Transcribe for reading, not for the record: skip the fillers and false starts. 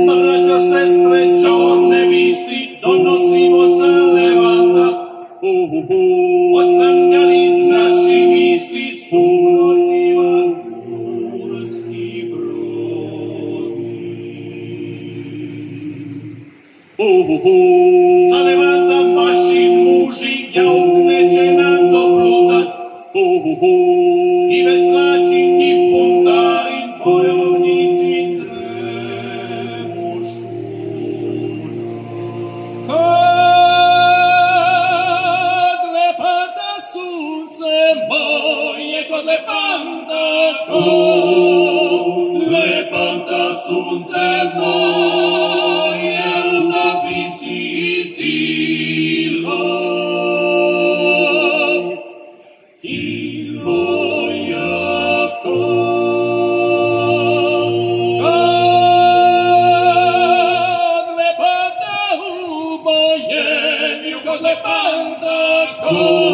Bracia, sestre, čorne visti, donosimo se Levanta. Osamljali s našim isti su Ivan Turski brodi. Sa Levantam vaši muži, jaukneće nam do Bruta. I veslači, i puntari, bojovnici tremušu. Kad lepanta sunce moje, kod lepanta, kod lepanta sunce moje, utopi si tilo. Oh